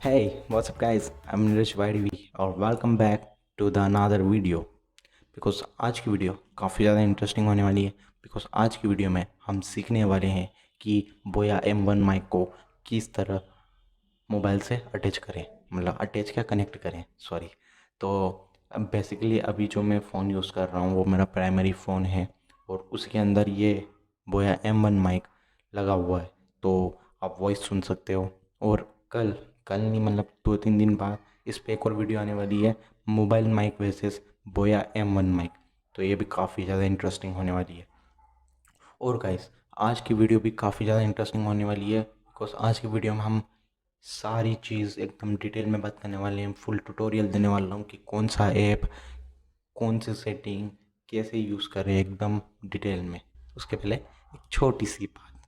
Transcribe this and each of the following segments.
Hey, what's up guys? I'm Neeraj Y.D.V और welcome back to the another video. Because आज की video काफ़ी ज़्यादा इंटरेस्टिंग होने वाली है। बिकॉज आज की वीडियो में हम सीखने वाले हैं कि बोया M1 माइक को किस तरह मोबाइल से अटैच करें, मतलब अटैच क्या कनेक्ट करें, सॉरी। तो बेसिकली अभी जो मैं फ़ोन यूज़ कर रहा हूँ वो मेरा प्राइमरी फ़ोन है और उसके अंदर ये बोया M1 माइक लगा हुआ है। तो आप वॉइस सुन सकते हो। और कल कल नहीं, मतलब 2-3 दिन बाद इस पे एक और वीडियो आने वाली है, मोबाइल माइक वर्सेस बोया M1 माइक। तो ये भी काफ़ी ज़्यादा इंटरेस्टिंग होने वाली है। और गाइस, आज की वीडियो भी काफ़ी ज़्यादा इंटरेस्टिंग होने वाली है। बिकॉज आज की वीडियो में हम सारी चीज़ एकदम डिटेल में बात करने वाले हैं। फुल ट्यूटोरियल देने वाला हूँ कि कौन सा ऐप, कौन सी सेटिंग कैसे यूज़ करें, एकदम डिटेल में। उसके पहले एक छोटी सी बात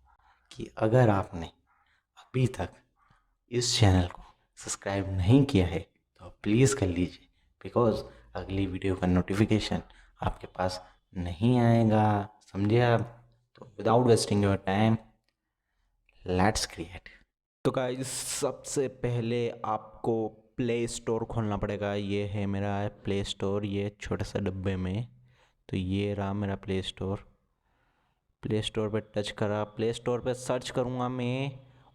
कि अगर आपने अभी तक इस चैनल को सब्सक्राइब नहीं किया है तो प्लीज़ कर लीजिए। बिकॉज अगली वीडियो का नोटिफिकेशन आपके पास नहीं आएगा, समझे आप? तो without wasting your time, let's create. तो गाइस, सबसे पहले आपको प्ले स्टोर खोलना पड़ेगा। ये है मेरा प्ले स्टोर, ये छोटे से डब्बे में। तो ये रहा मेरा प्ले स्टोर। प्ले स्टोर पे टच करा, प्ले स्टोर पे सर्च करूँगा मैं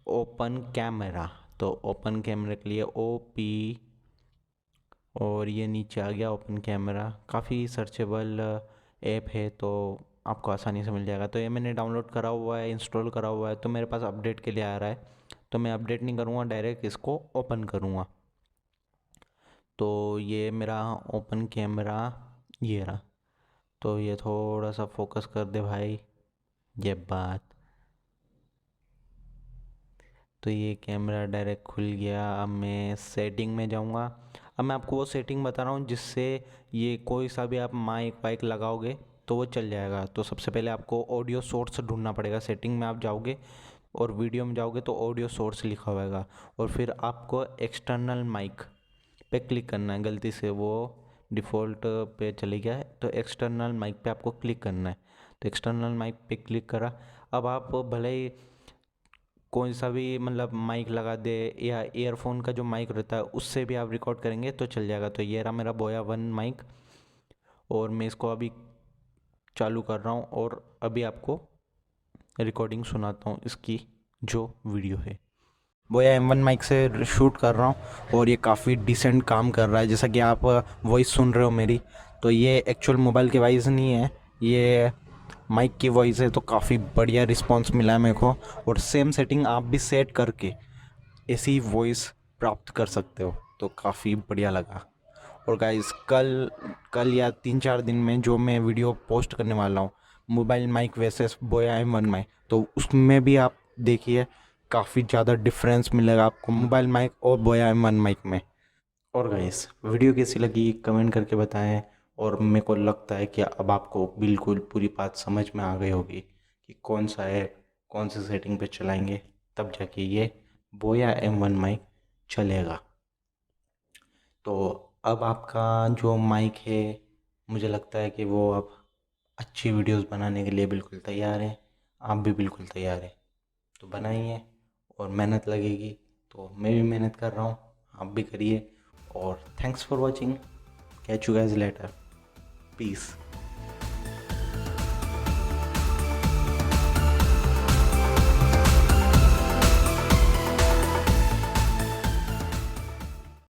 ओपन कैमरा। तो ओपन कैमरे के लिए OP, और ये नीचे आ गया ओपन कैमरा। काफ़ी सर्चेबल ऐप है तो आपको आसानी से मिल जाएगा। तो ये मैंने डाउनलोड करा हुआ है, इंस्टॉल करा हुआ है, तो मेरे पास अपडेट के लिए आ रहा है। तो मैं अपडेट नहीं करूँगा, डायरेक्ट इसको ओपन करूँगा। तो ये मेरा ओपन कैमरा ये रहा। तो ये थोड़ा सा फोकस कर दे भाई, ये बात। तो ये कैमरा डायरेक्ट खुल गया। अब मैं सेटिंग में जाऊंगा। अब मैं आपको वो सेटिंग बता रहा हूँ जिससे ये कोई सा भी आप माइक वाइक लगाओगे तो वो चल जाएगा। तो सबसे पहले आपको ऑडियो सोर्स ढूंढना पड़ेगा। सेटिंग में आप जाओगे और वीडियो में जाओगे तो ऑडियो सोर्स लिखा होगा, और फिर आपको एक्सटर्नल माइक पे क्लिक करना है। गलती से वो डिफ़ॉल्ट पे चले गया है, तो एक्सटर्नल माइक पे आपको क्लिक करना है। तो एक्सटर्नल माइक पे क्लिक करा। अब आप भले ही कौन सा भी मतलब माइक लगा दे या ईयरफोन का जो माइक रहता है उससे भी आप रिकॉर्ड करेंगे तो चल जाएगा। तो ये रहा मेरा बोया 1 माइक, और मैं इसको अभी चालू कर रहा हूँ और अभी आपको रिकॉर्डिंग सुनाता हूँ इसकी जो वीडियो है। बोया M1 माइक से शूट कर रहा हूँ और ये काफ़ी डिसेंट काम कर रहा है। जैसा कि आप वॉइस सुन रहे हो मेरी, तो ये एक्चुअल मोबाइल की वॉइस नहीं है, ये माइक की वॉइस है। तो काफ़ी बढ़िया रिस्पांस मिला है मेरे को। और सेम सेटिंग आप भी सेट करके ऐसी वॉइस प्राप्त कर सकते हो, तो काफ़ी बढ़िया लगा। और गाइस, कल कल या 3-4 दिन में जो मैं वीडियो पोस्ट करने वाला हूँ, मोबाइल माइक वर्सेस बोया M1 माइक, तो उसमें भी आप देखिए काफ़ी ज़्यादा डिफरेंस मिलेगा आपको मोबाइल माइक और बोया M1 माइक में। और गाइस, वीडियो कैसी लगी कमेंट करके बताएं। और मेरे को लगता है कि अब आपको बिल्कुल पूरी बात समझ में आ गई होगी कि कौन सा ऐप कौन सी सेटिंग पे चलाएंगे तब जाके ये बोया M1 माइक चलेगा। तो अब आपका जो माइक है, मुझे लगता है कि वो अब अच्छी वीडियोस बनाने के लिए बिल्कुल तैयार है। आप भी बिल्कुल तैयार है तो बनाइए। और मेहनत लगेगी तो मैं भी मेहनत कर रहा हूँ, आप भी करिए। और thanks for watching, catch you guys later, piece.